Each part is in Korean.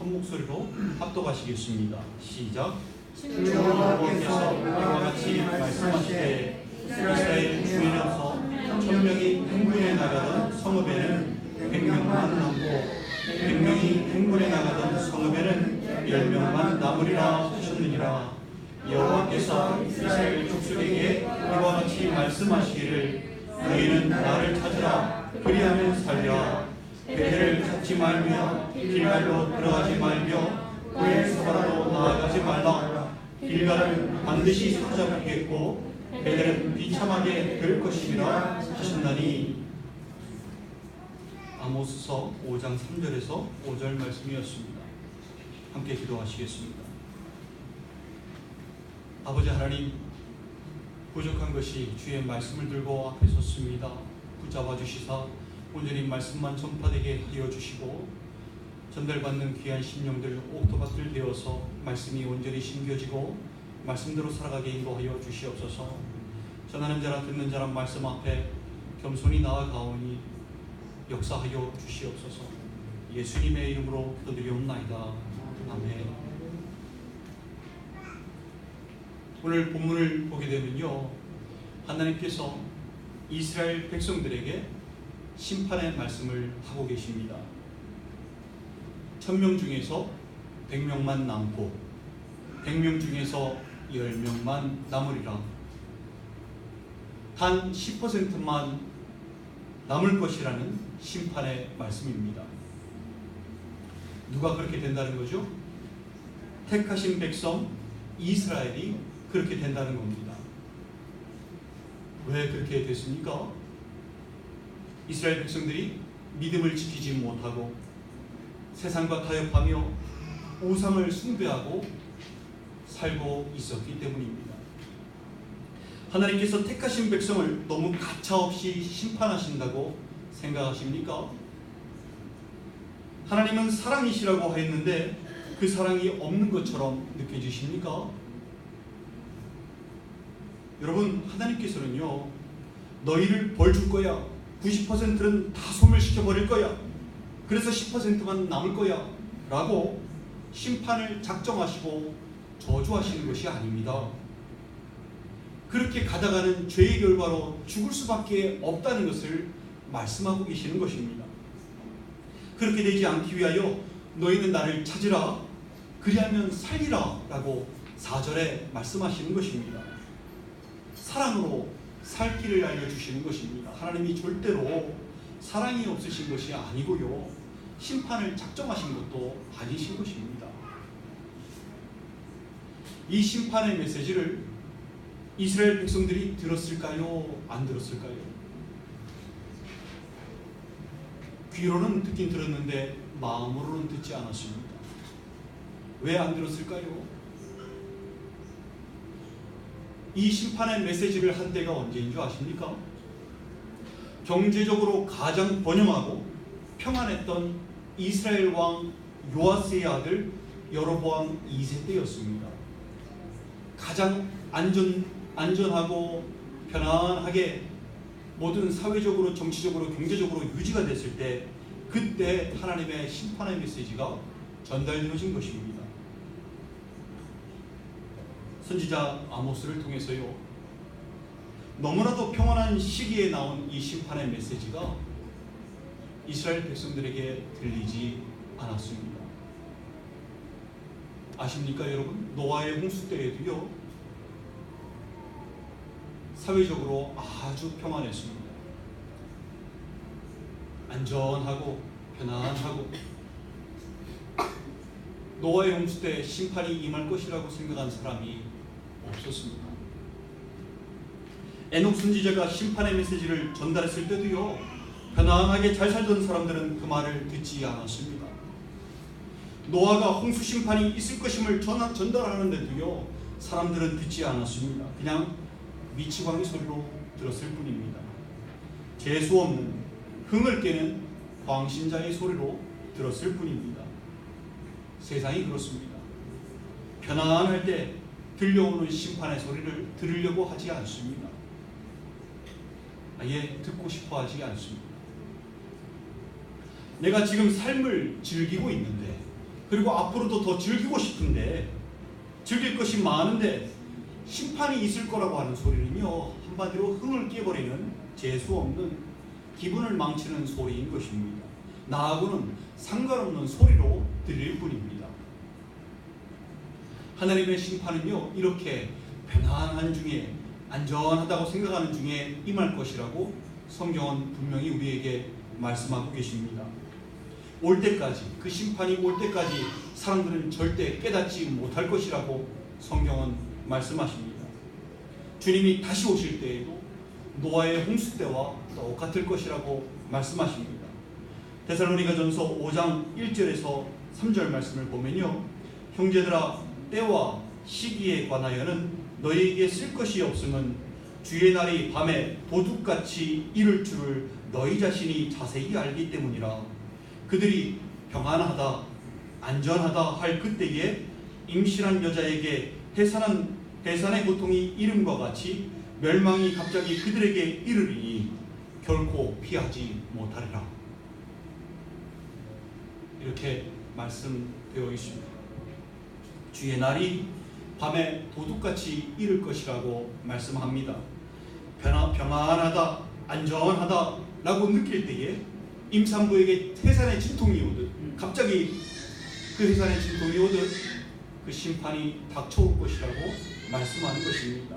한 목소리로 합독하시겠습니다. 시작. 주 여호와께서 이와 같이 말씀하시되 이스라엘 중에서 1000명이 행군에 나가던 성읍에는 100명만 남고 100명이 행군에 나가던 성읍에는 10명만 남으리라 하셨느니라. 여호와께서 이스라엘 족속에게 이와 같이 말씀하시기를 너희는 나를 찾으라 그리하면 살리라. 배를 찾지 말며 길갈로 들어가지 말며 그의 서바로 나아가지 말라. 길갈은 반드시 찾아보겠고 배들은 비참하게 될 것이라 하셨나니. 아모스서 5장 3절에서 5절 말씀이었습니다. 함께 기도하시겠습니다. 아버지 하나님, 부족한 것이 주의 말씀을 들고 앞에 섰습니다. 붙잡아 주시사 온전히 말씀만 전파되게 하여 주시고 전달받는 귀한 심령들 옥토밭들 되어서 말씀이 온전히 심겨지고 말씀대로 살아가게 인도하여 주시옵소서. 전하는 자랑 듣는 자랑 말씀 앞에 겸손히 나아가오니 역사하여 주시옵소서. 예수님의 이름으로 기도드리옵나이다. 아멘. 오늘 본문을 보게 되면요, 하나님께서 이스라엘 백성들에게 심판의 말씀을 하고 계십니다. 1000명 중에서 100명만 남고 100명 중에서 10명만 남으리라. 단 10%만 남을 것이라는 심판의 말씀입니다. 누가 그렇게 된다는 거죠? 택하신 백성 이스라엘이 그렇게 된다는 겁니다. 왜 그렇게 됐습니까? 이스라엘 백성들이 믿음을 지키지 못하고 세상과 타협하며 우상을 숭배하고 살고 있었기 때문입니다. 하나님께서 택하신 백성을 너무 가차없이 심판하신다고 생각하십니까? 하나님은 사랑이시라고 했는데 그 사랑이 없는 것처럼 느껴지십니까? 여러분, 하나님께서는요, 너희를 벌 줄 거야. 90%는 다 소멸시켜버릴 거야. 그래서 10%만 남을 거야 라고 심판을 작정하시고 저주하시는 것이 아닙니다. 그렇게 가다가는 죄의 결과로 죽을 수밖에 없다는 것을 말씀하고 계시는 것입니다. 그렇게 되지 않기 위하여 너희는 나를 찾으라 그리하면 살리라 라고 4절에 말씀하시는 것입니다. 사랑으로 살 길을 알려주시는 것입니다. 하나님이 절대로 사랑이 없으신 것이 아니고요, 심판을 작정하신 것도 아니신 것입니다. 이 심판의 메시지를 이스라엘 백성들이 들었을까요? 안 들었을까요? 귀로는 듣긴 들었는데 마음으로는 듣지 않았습니다. 왜 안 들었을까요? 이 심판의 메시지를 한 때가 언제인 줄 아십니까? 경제적으로 가장 번영하고 평안했던 이스라엘 왕 요아스의 아들 여로보암 2세 때였습니다. 가장 안전하고 편안하게 모든 사회적으로, 정치적으로, 경제적으로 유지가 됐을 때, 그때 하나님의 심판의 메시지가 전달되어진 것입니다. 선지자 아모스를 통해서요, 너무나도 평안한 시기에 나온 이 심판의 메시지가 이스라엘 백성들에게 들리지 않았습니다. 아십니까 여러분? 노아의 홍수 때에도요, 사회적으로 아주 평안했습니다. 안전하고 편안하고, 노아의 홍수 때 심판이 임할 것이라고 생각한 사람이 없었습니다. 에녹 선지자가 심판의 메시지를 전달했을 때도요, 편안하게 잘 살던 사람들은 그 말을 듣지 않았습니다. 노아가 홍수 심판이 있을 것임을 전달하는데도요, 사람들은 듣지 않았습니다. 그냥 미치광이 소리로 들었을 뿐입니다. 재수 없는, 흥을 깨는 광신자의 소리로 들었을 뿐입니다. 세상이 그렇습니다. 편안할 때 들려오는 심판의 소리를 들으려고 하지 않습니다. 아예 듣고 싶어 하지 않습니다. 내가 지금 삶을 즐기고 있는데 그리고 앞으로도 더 즐기고 싶은데 즐길 것이 많은데 심판이 있을 거라고 하는 소리는요, 한마디로 흥을 깨버리는 재수 없는 기분을 망치는 소리인 것입니다. 나하고는 상관없는 소리로 들릴 뿐입니다. 하나님의 심판은요, 이렇게 편안한 중에, 안전하다고 생각하는 중에 임할 것이라고 성경은 분명히 우리에게 말씀하고 계십니다. 올 때까지, 그 심판이 올 때까지 사람들은 절대 깨닫지 못할 것이라고 성경은 말씀하십니다. 주님이 다시 오실 때에도 노아의 홍수 때와 똑같을 것이라고 말씀하십니다. 데살로니가전서 5장 1절에서 3절 말씀을 보면요, 형제들아, 때와 시기에 관하여는 너희에게 쓸 것이 없음은 주의 날이 밤에 도둑같이 이를 줄을 너희 자신이 자세히 알기 때문이라. 그들이 평안하다, 안전하다 할 그때에 임신한 여자에게 해산의 고통이 이름과 같이 멸망이 갑자기 그들에게 이르리니 결코 피하지 못하리라. 이렇게 말씀되어 있습니다. 주의 날이 밤에 도둑같이 이를 것이라고 말씀합니다. 평안하다, 안전하다 라고 느낄 때에 임산부에게 해산의 진통이 오듯, 갑자기 그 해산의 진통이 오듯 그 심판이 닥쳐올 것이라고 말씀하는 것입니다.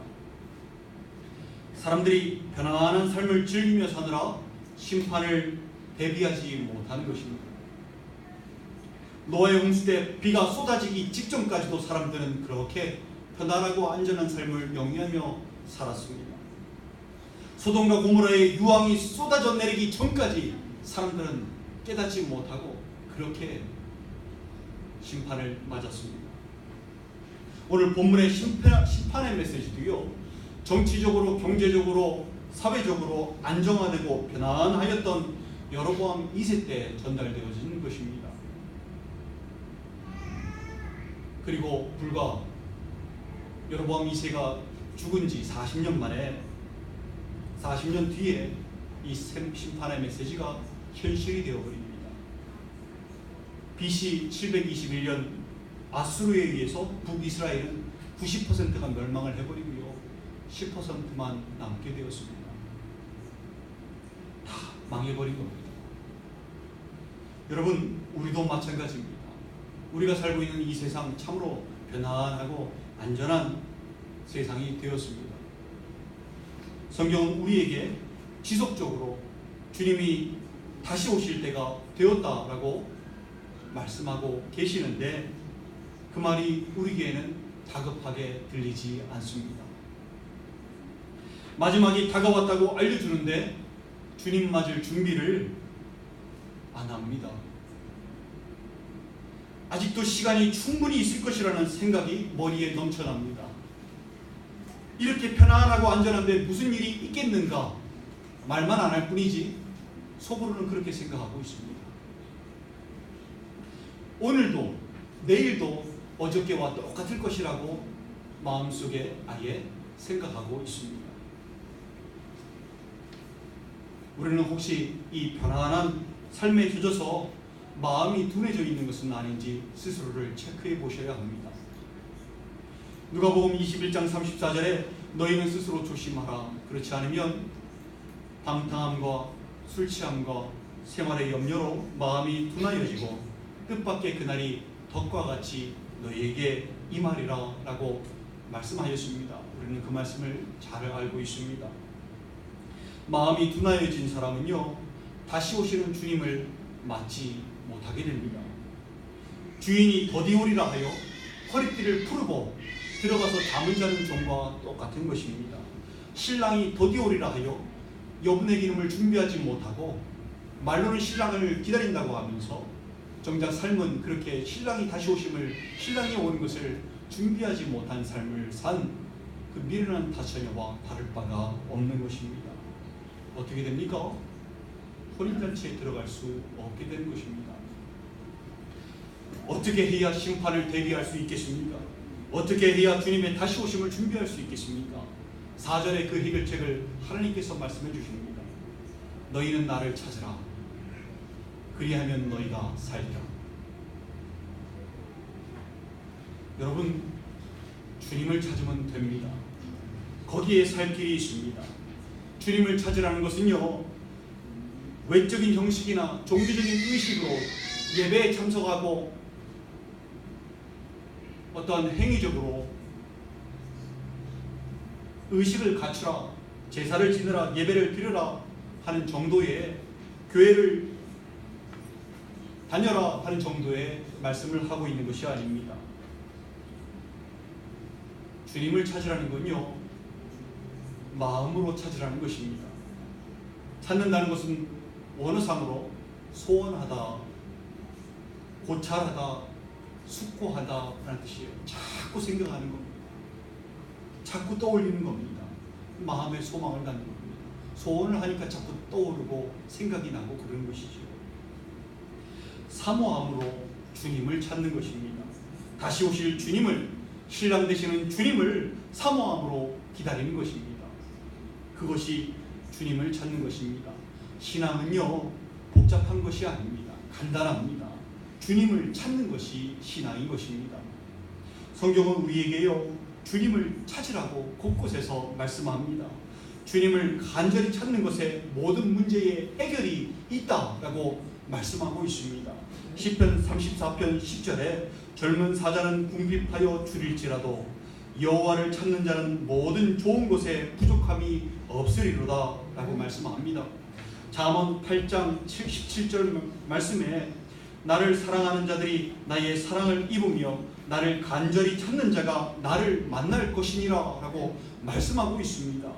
사람들이 편안한 삶을 즐기며 사느라 심판을 대비하지 못하는 것입니다. 노아의 홍수 때 비가 쏟아지기 직전까지도 사람들은 그렇게 편안하고 안전한 삶을 영위하며 살았습니다. 소돔과 고모라의 유황이 쏟아져 내리기 전까지 사람들은 깨닫지 못하고 그렇게 심판을 맞았습니다. 오늘 본문의 심판의 메시지도요, 정치적으로, 경제적으로, 사회적으로 안정화되고 편안하였던 여로보암 2세 때 전달되어진 것입니다. 그리고 불과 여로보암 2세가 죽은 지 40년 만에, 40년 뒤에 이 심판의 메시지가 현실이 되어버립니다. BC 721년 아수르에 의해서 북이스라엘은 90%가 멸망을 해버리고요, 10%만 남게 되었습니다. 다 망해버린 겁니다. 여러분, 우리도 마찬가지입니다. 우리가 살고 있는 이 세상 참으로 편안하고 안전한 세상이 되었습니다. 성경은 우리에게 지속적으로 주님이 다시 오실 때가 되었다라고 말씀하고 계시는데 그 말이 우리에게는 다급하게 들리지 않습니다. 마지막이 다가왔다고 알려주는데 주님 맞을 준비를 안 합니다. 아직도 시간이 충분히 있을 것이라는 생각이 머리에 넘쳐납니다. 이렇게 편안하고 안전한데 무슨 일이 있겠는가 말만 안 할 뿐이지 속으로는 그렇게 생각하고 있습니다. 오늘도 내일도 어저께와 똑같을 것이라고 마음속에 아예 생각하고 있습니다. 우리는 혹시 이 편안한 삶에 젖어서 마음이 둔해져 있는 것은 아닌지 스스로를 체크해 보셔야 합니다. 누가복음 21장 34절에 너희는 스스로 조심하라. 그렇지 않으면 방탕함과 술 취함과 생활의 염려로 마음이 둔하여지고 뜻밖의 그날이 덕과 같이 너희에게 임하리라 라고 말씀하셨습니다. 우리는 그 말씀을 잘 알고 있습니다. 마음이 둔하여진 사람은요, 다시 오시는 주님을 맞지 못하게 됩니다. 주인이 더디 오리라 하여 허리띠를 풀고 들어가서 잠을 자는 종과 똑같은 것입니다. 신랑이 더디 오리라 하여 여분의 기름을 준비하지 못하고 말로는 신랑을 기다린다고 하면서 정작 삶은 그렇게 신랑이 다시 오심을, 신랑이 오는 것을 준비하지 못한 삶을 산 그 미련한 다처녀와 다를 바가 없는 것입니다. 어떻게 됩니까? 혼인잔치에 들어갈 수 없게 되는 것입니다. 어떻게 해야 심판을 대비할 수 있겠습니까? 어떻게 해야 주님의 다시 오심을 준비할 수 있겠습니까? 4절의 그 해결책을 하나님께서 말씀해 주십니다. 너희는 나를 찾으라. 그리하면 너희가 살리라. 여러분, 주님을 찾으면 됩니다. 거기에 살 길이 있습니다. 주님을 찾으라는 것은요, 외적인 형식이나 종교적인 의식으로 예배에 참석하고 어떠한 행위적으로 의식을 갖추라, 제사를 지내라, 예배를 드려라 하는 정도의, 교회를 다녀라 하는 정도의 말씀을 하고 있는 것이 아닙니다. 주님을 찾으라는 건요, 마음으로 찾으라는 것입니다. 찾는다는 것은 원어상으로 소원하다, 고찰하다, 숙고하다 라는 뜻이에요. 자꾸 생각하는 겁니다. 자꾸 떠올리는 겁니다. 마음의 소망을 갖는 겁니다. 소원을 하니까 자꾸 떠오르고 생각이 나고 그러는 것이죠. 사모함으로 주님을 찾는 것입니다. 다시 오실 주님을, 신랑 되시는 주님을 사모함으로 기다리는 것입니다. 그것이 주님을 찾는 것입니다. 신앙은요, 복잡한 것이 아닙니다. 간단합니다. 주님을 찾는 것이 신앙인 것입니다. 성경은 우리에게요, 주님을 찾으라고 곳곳에서 말씀합니다. 주님을 간절히 찾는 것에 모든 문제의 해결이 있다라고 말씀하고 있습니다. 시편 34편 10절에 젊은 사자는 궁핍하여 줄일지라도 여호와를 찾는 자는 모든 좋은 것에 부족함이 없으리로다 라고 말씀합니다. 잠언 8장 77절 말씀에 나를 사랑하는 자들이 나의 사랑을 입으며 나를 간절히 찾는 자가 나를 만날 것이니라 라고 말씀하고 있습니다.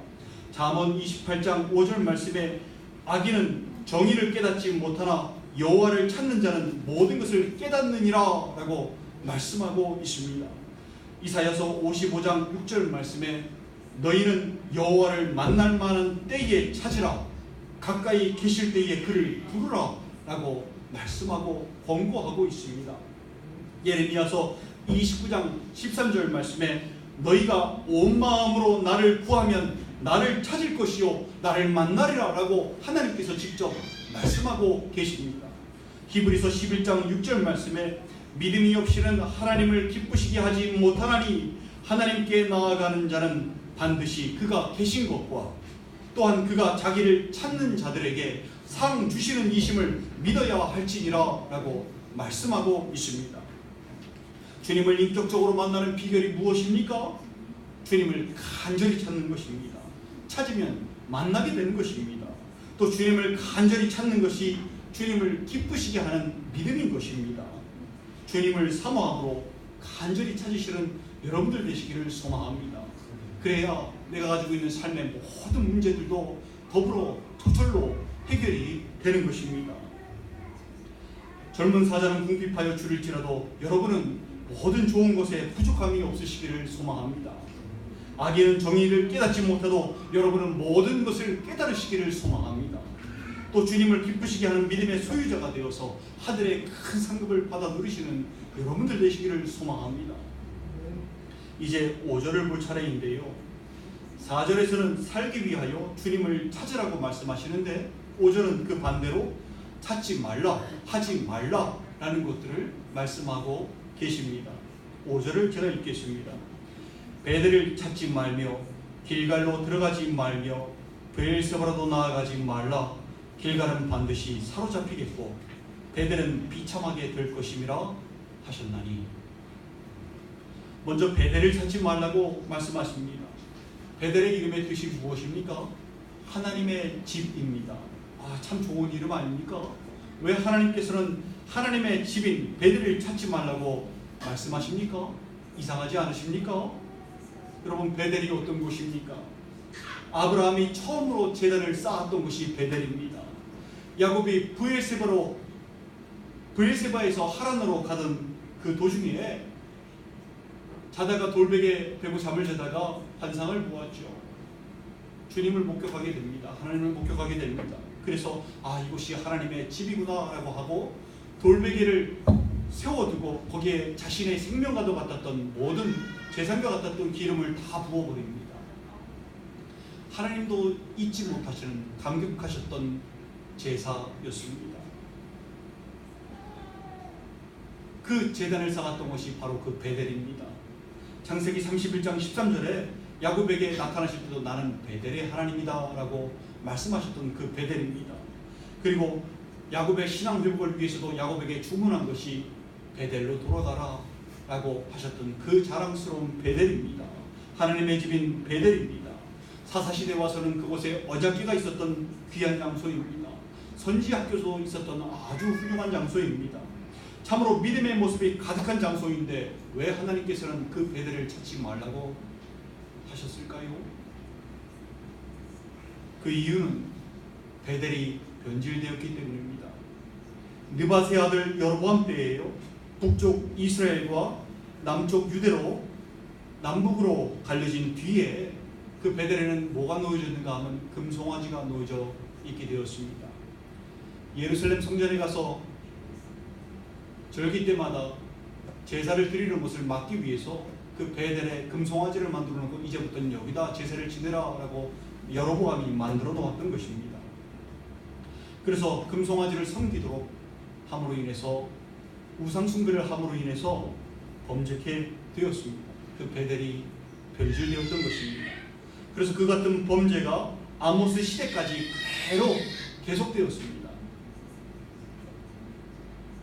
잠언 28장 5절 말씀에 악인은 정의를 깨닫지 못하나 여호와를 찾는 자는 모든 것을 깨닫느니라 라고 말씀하고 있습니다. 이사야서 55장 6절 말씀에 너희는 여호와를 만날 만한 때에 찾으라, 가까이 계실 때에 그를 부르라 라고 말씀하고 권고하고 있습니다. 예레미야서 29장 13절 말씀에 너희가 온 마음으로 나를 구하면 나를 찾을 것이요 나를 만나리라 라고 하나님께서 직접 말씀하고 계십니다. 히브리서 11장 6절 말씀에 믿음이 없이는 하나님을 기쁘시게 하지 못하나니 하나님께 나아가는 자는 반드시 그가 계신 것과 또한 그가 자기를 찾는 자들에게 상 주시는 이심을 믿어야 할지니라 라고 말씀하고 있습니다. 주님을 인격적으로 만나는 비결이 무엇입니까? 주님을 간절히 찾는 것입니다. 찾으면 만나게 되는 것입니다. 또 주님을 간절히 찾는 것이 주님을 기쁘시게 하는 믿음인 것입니다. 주님을 사모함으로 간절히 찾으시는 여러분들 되시기를 소망합니다. 그래야 내가 가지고 있는 삶의 모든 문제들도 더불어 저절로 해결이 되는 것입니다. 젊은 사자는 궁핍하여 줄일지라도 여러분은 모든 좋은 것에 부족함이 없으시기를 소망합니다. 악인은 정의를 깨닫지 못해도 여러분은 모든 것을 깨달으시기를 소망합니다. 또 주님을 기쁘시게 하는 믿음의 소유자가 되어서 하늘의 큰 상급을 받아 누리시는 여러분들 되시기를 소망합니다. 이제 5절을 볼 차례인데요. 4절에서는 살기 위하여 주님을 찾으라고 말씀하시는데 5절은 그 반대로 찾지 말라, 하지 말라 라는 것들을 말씀하고 계십니다. 5절을 제가 읽겠습니다. 베델을 찾지 말며 길갈로 들어가지 말며 베엘세바로도 나아가지 말라. 길갈은 반드시 사로잡히겠고 베델은 비참하게 될 것임이라 하셨나니. 먼저 베델을 찾지 말라고 말씀하십니다. 베델의 이름의 뜻이 무엇입니까? 하나님의 집입니다. 참 좋은 이름 아닙니까? 왜 하나님께서는 하나님의 집인 베델을 찾지 말라고 말씀하십니까? 이상하지 않으십니까? 여러분, 베델이 어떤 곳입니까? 아브라함이 처음으로 제단을 쌓았던 곳이 베델입니다. 야곱이 브엘세바에서 하란으로 가던 그 도중에 자다가 돌베개 베고 잠을 자다가 환상을 보았죠. 주님을 목격하게 됩니다. 하나님을 목격하게 됩니다. 그래서 이곳이 하나님의 집이구나 라고 하고 돌베개를 세워두고 거기에 자신의 생명과도 같았던 모든 제사과 같았던 기름을 다 부어버립니다. 하나님도 잊지 못하시는 감격하셨던 제사였습니다. 그 제단을 쌓았던 것이 바로 그 베델입니다. 창세기 31장 13절에 야곱에게 나타나실 때도 나는 베델의 하나님이다 라고 말씀하셨던 그 베델입니다. 그리고 야곱의 신앙 회복을 위해서도 야곱에게 주문한 것이 베델로 돌아가라 라고 하셨던 그 자랑스러운 베델입니다. 하나님의 집인 베델입니다. 사사시대 와서는 그곳에 언약궤가 있었던 귀한 장소입니다. 선지학교도 있었던 아주 훌륭한 장소입니다. 참으로 믿음의 모습이 가득한 장소인데 왜 하나님께서는 그 베델을 찾지 말라고 하셨을까요? 그 이유는 베델이 변질되었기 때문입니다. 느밧의 아들 여로보암 때에요. 북쪽 이스라엘과 남쪽 유대로 남북으로 갈려진 뒤에 그 베델에는 뭐가 놓여졌는가 하면 금송아지가 놓여져 있게 되었습니다. 예루살렘 성전에 가서 절기 때마다 제사를 드리는 것을 막기 위해서 그 베델에 금송아지를 만들어 놓고 이제부터는 여기다 제사를 지내라 라고 여로보암이 만들어 놓았던 것입니다. 그래서 금송아지를 섬기도록 함으로 인해서 우상 숭배를 함으로 인해서 범죄케 되었습니다. 그 베델이 변질되었던 것입니다. 그래서 그 같은 범죄가 아모스 시대까지 그대로 계속되었습니다.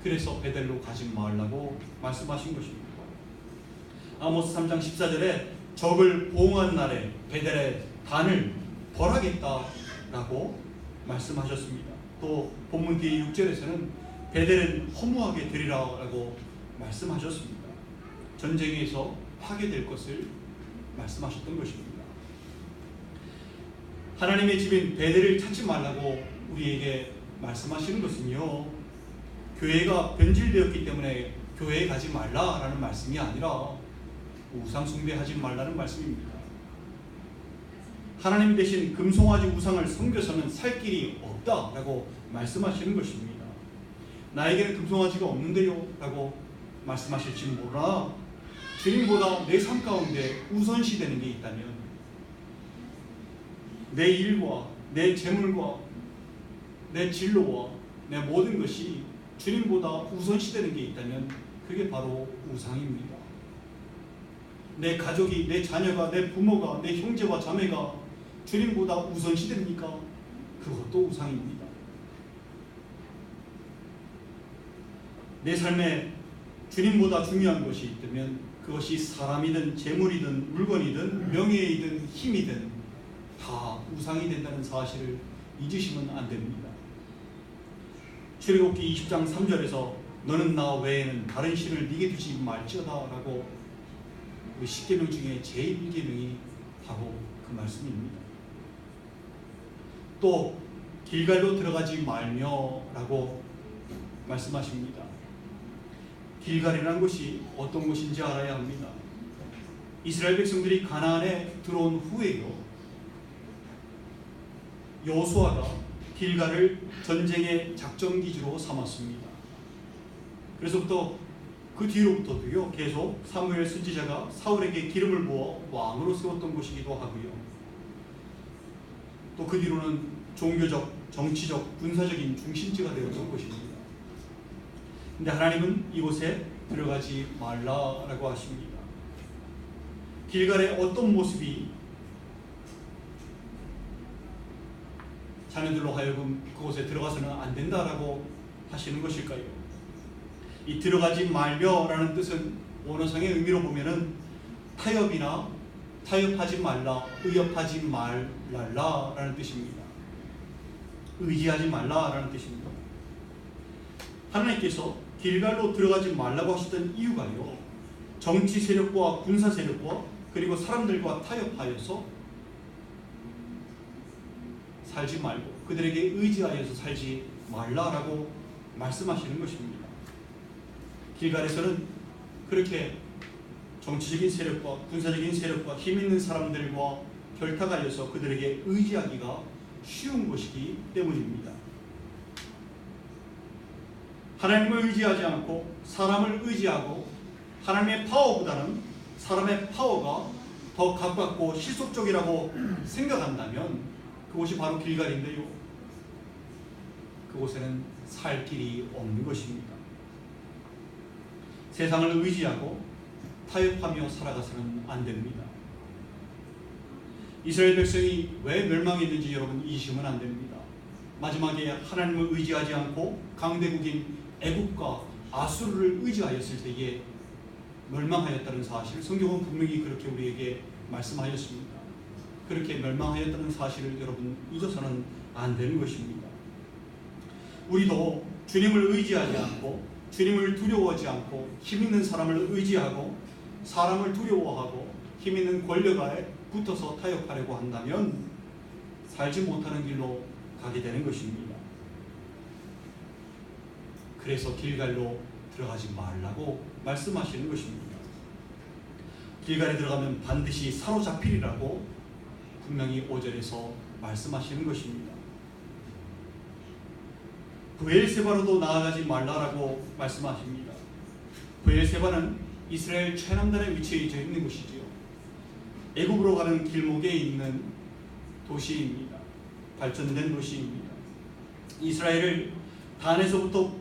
그래서 베델로 가지 말라고 말씀하신 것입니다. 아모스 3장 14절에 적을 보응한 날에 베델의 단을 벌하겠다라고 말씀하셨습니다. 또 본문 뒤에 6절에서는 베델은 허무하게 되리라라고 말씀하셨습니다. 전쟁에서 파괴될 것을 말씀하셨던 것입니다. 하나님의 집인 베델을 찾지 말라고 우리에게 말씀하시는 것은요, 교회가 변질되었기 때문에 교회에 가지 말라라는 말씀이 아니라 우상 숭배하지 말라는 말씀입니다. 하나님 대신 금송아지 우상을 섬겨서는 살 길이 없다라고 말씀하시는 것입니다. 나에게는 금송아지가 없는데요 라고 말씀하실지 모르나 주님보다 내 삶 가운데 우선시되는 게 있다면, 내 일과 내 재물과 내 진로와 내 모든 것이 주님보다 우선시되는 게 있다면 그게 바로 우상입니다. 내 가족이, 내 자녀가, 내 부모가, 내 형제와 자매가 주님보다 우선시됩니까? 그것도 우상입니다. 내 삶에 주님보다 중요한 것이 있다면 그것이 사람이든 재물이든 물건이든 명예이든 힘이든 다 우상이 된다는 사실을 잊으시면 안 됩니다. 출애굽기 20장 3절에서 너는 나 외에는 다른 신을 네게 두지 말지어다 라고 그 10계명 중에 제1계명이 바로 그 말씀입니다. 또 길갈로 들어가지 말며 라고 말씀하십니다. 길갈이라는 곳이 어떤 곳인지 알아야 합니다. 이스라엘 백성들이 가나안에 들어온 후에요, 여호수아가 길갈을 전쟁의 작전기지로 삼았습니다. 그래서부터 그 뒤로부터도요 계속 사무엘 선지자가 사울에게 기름을 부어 왕으로 세웠던 곳이기도 하고요. 또 그 뒤로는 종교적, 정치적, 군사적인 중심지가 되었던 곳입니다. 근데 하나님은 이곳에 들어가지 말라라고 하십니다. 길갈의 어떤 모습이 자녀들로 하여금 그곳에 들어가서는 안 된다라고 하시는 것일까요? 이 들어가지 말며라는 뜻은 원어상의 의미로 보면은 타협이나 타협하지 말라, 의협하지 말라라는 뜻입니다. 의지하지 말라라는 뜻입니다. 하나님께서 길갈로 들어가지 말라고 하셨던 이유가요, 정치 세력과 군사 세력과 그리고 사람들과 타협하여서 살지 말고 그들에게 의지하여서 살지 말라라고 말씀하시는 것입니다. 길갈에서는 그렇게 정치적인 세력과 군사적인 세력과 힘 있는 사람들과 결탁하여서 그들에게 의지하기가 쉬운 것이기 때문입니다. 하나님을 의지하지 않고 사람을 의지하고 하나님의 파워보다는 사람의 파워가 더 가깝고 실속적이라고 생각한다면 그곳이 바로 길갈인데요, 그곳에는 살 길이 없는 것입니다. 세상을 의지하고 타협하며 살아가서는 안 됩니다. 이스라엘 백성이 왜 멸망했는지 여러분 이시면 안 됩니다. 마지막에 하나님을 의지하지 않고 강대국인 애국과 아수르를 의지하였을 때에 멸망하였다는 사실, 성경은 분명히 그렇게 우리에게 말씀하였습니다. 그렇게 멸망하였다는 사실을 여러분 잊어서는 안 되는 것입니다. 우리도 주님을 의지하지 않고 주님을 두려워하지 않고 힘 있는 사람을 의지하고 사람을 두려워하고 힘 있는 권력에 붙어서 타협하려고 한다면 살지 못하는 길로 가게 되는 것입니다. 그래서 길갈로 들어가지 말라고 말씀하시는 것입니다. 길갈에 들어가면 반드시 사로잡히리라고 분명히 5절에서 말씀하시는 것입니다. 브엘세바로도 나아가지 말라라고 말씀하십니다. 브엘세바는 이스라엘 최남단에 위치해 있는 곳이지요. 애굽으로 가는 길목에 있는 도시입니다. 발전된 도시입니다. 이스라엘을 단에서부터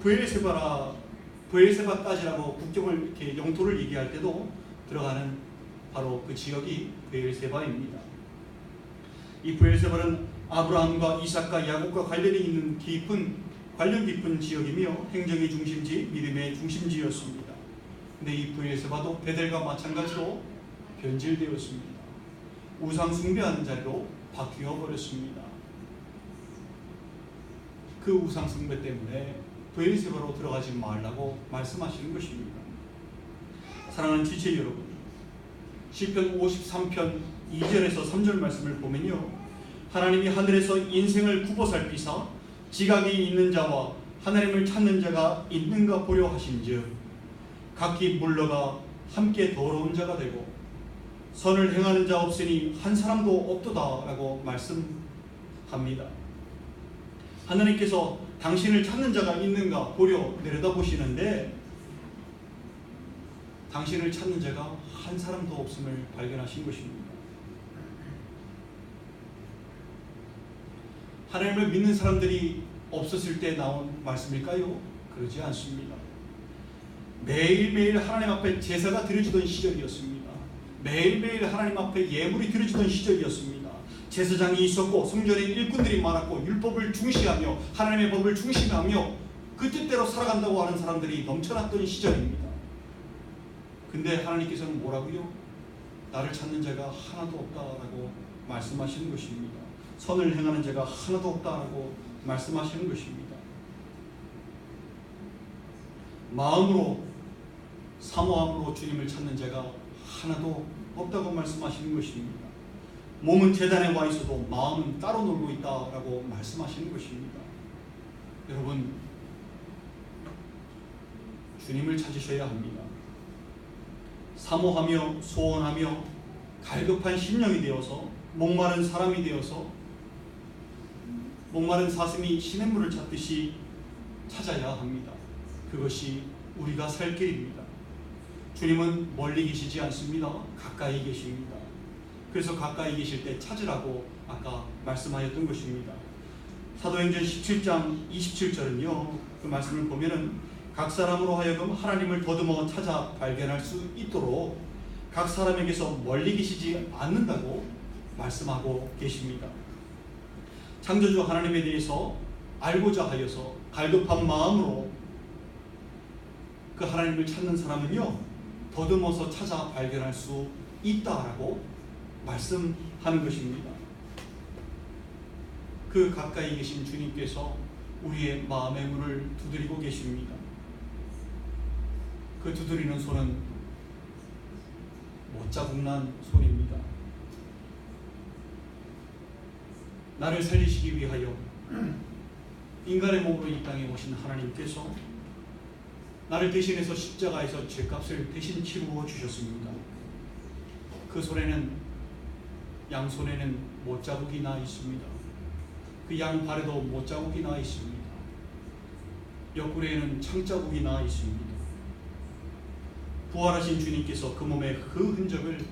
브엘세바까지라고 국경을 이렇게 영토를 얘기할 때도 들어가는 바로 그 지역이 브엘세바입니다. 이 브엘세바는 아브라함과 이삭과 야곱과 관련이 있는 관련 깊은 지역이며 행정의 중심지, 믿음의 중심지였습니다. 근데 이 브엘세바도 베델과 마찬가지로 변질되었습니다. 우상 숭배하는 자리로 바뀌어 버렸습니다. 그 우상 숭배 때문에 브엘세바로 들어가지 말라고 말씀하시는 것입니다. 사랑하는 지체 여러분, 시편 53편 2절에서 3절 말씀을 보면요, 하나님이 하늘에서 인생을 굽어 살피사 지각이 있는 자와 하나님을 찾는 자가 있는가 보려 하신즉 각기 물러가 함께 더러운 자가 되고 선을 행하는 자 없으니 한 사람도 없도다라고 말씀합니다. 하나님께서 당신을 찾는 자가 있는가 보려 내려다보시는데 당신을 찾는 자가 한 사람도 없음을 발견하신 것입니다. 하나님을 믿는 사람들이 없었을 때 나온 말씀일까요? 그러지 않습니다. 매일매일 하나님 앞에 제사가 드려지던 시절이었습니다. 매일매일 하나님 앞에 예물이 드려지던 시절이었습니다. 제사장이 있었고 성전에 일꾼들이 많았고 율법을 중시하며 하나님의 법을 중시하며 그 뜻대로 살아간다고 하는 사람들이 넘쳐났던 시절입니다. 근데 하나님께서는 뭐라고요? 나를 찾는 자가 하나도 없다라고 말씀하시는 것입니다. 선을 행하는 자가 하나도 없다라고 말씀하시는 것입니다. 마음으로 사모함으로 주님을 찾는 자가 하나도 없다고 말씀하시는 것입니다. 몸은 제단에 와 있어도 마음은 따로 놀고 있다라고 말씀하시는 것입니다. 여러분, 주님을 찾으셔야 합니다. 사모하며 소원하며 갈급한 심령이 되어서 목마른 사람이 되어서 목마른 사슴이 시냇물을 찾듯이 찾아야 합니다. 그것이 우리가 살 길입니다. 주님은 멀리 계시지 않습니다. 가까이 계십니다. 그래서 가까이 계실 때 찾으라고 아까 말씀하였던 것입니다. 사도행전 17장 27절은요, 그 말씀을 보면은 각 사람으로 하여금 하나님을 더듬어 찾아 발견할 수 있도록 각 사람에게서 멀리 계시지 않는다고 말씀하고 계십니다. 창조주 하나님에 대해서 알고자 하여서 갈급한 마음으로 그 하나님을 찾는 사람은요, 더듬어서 찾아 발견할 수 있다라고 말씀하는 것입니다. 그 가까이 계신 주님께서 우리의 마음의 문을 두드리고 계십니다. 그 두드리는 손은 못자국난 손입니다. 나를 살리시기 위하여 인간의 몸으로 이 땅에 오신 하나님께서 나를 대신해서 십자가에서 죄값을 대신 치루어 주셨습니다. 그 손에는, 양손에는 못자국이 나 있습니다. 그 양발에도 못자국이 나 있습니다. 옆구리에는 창자국이 나 있습니다. 부활하신 주님께서 그 몸의 그 흔적을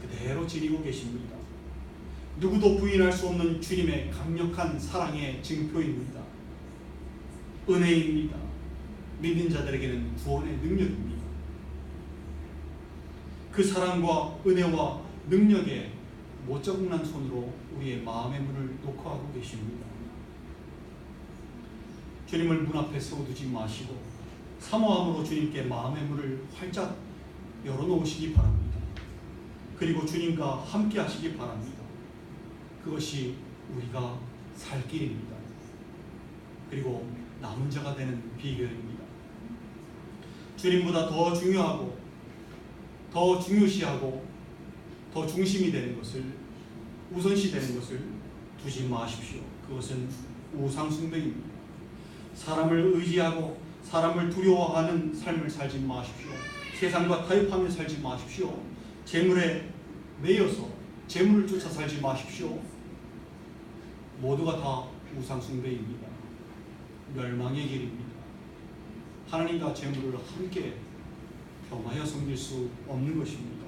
그대로 지니고 계십니다. 누구도 부인할 수 없는 주님의 강력한 사랑의 증표입니다. 은혜입니다. 믿는 자들에게는 구원의 능력입니다. 그 사랑과 은혜와 능력에 못자국난 손으로 우리의 마음의 문을 녹화하고 계십니다. 주님을 문 앞에 세워두지 마시고 사모함으로 주님께 마음의 문을 활짝 열어놓으시기 바랍니다. 그리고 주님과 함께 하시기 바랍니다. 그것이 우리가 살 길입니다. 그리고 남은 자가 되는 비결입니다. 주님보다 더 중요하고 더 중요시하고 더 중심이 되는 것을, 우선시 되는 것을 두지 마십시오. 그것은 우상숭배입니다. 사람을 의지하고 사람을 두려워하는 삶을 살지 마십시오. 세상과 타협하며 살지 마십시오. 재물에 매여서 재물을 쫓아 살지 마십시오. 모두가 다 우상숭배입니다. 멸망의 길입니다. 하나님과 재물을 함께 겸하여 섬길 수 없는 것입니다.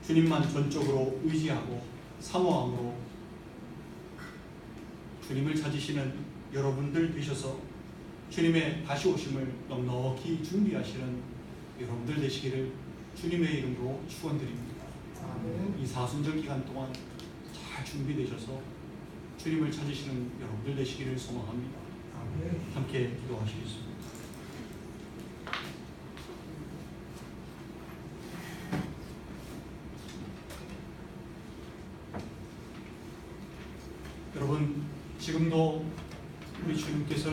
주님만 전적으로 의지하고 사모함으로 주님을 찾으시는 여러분들 되셔서 주님의 다시 오심을 넉넉히 준비하시는 여러분들 되시기를 주님의 이름으로 축원드립니다. 이 사순절 기간 동안 잘 준비되셔서 주님을 찾으시는 여러분들 되시기를 소망합니다. 함께 기도하시겠습니다. 여러분, 지금도 우리 주님께서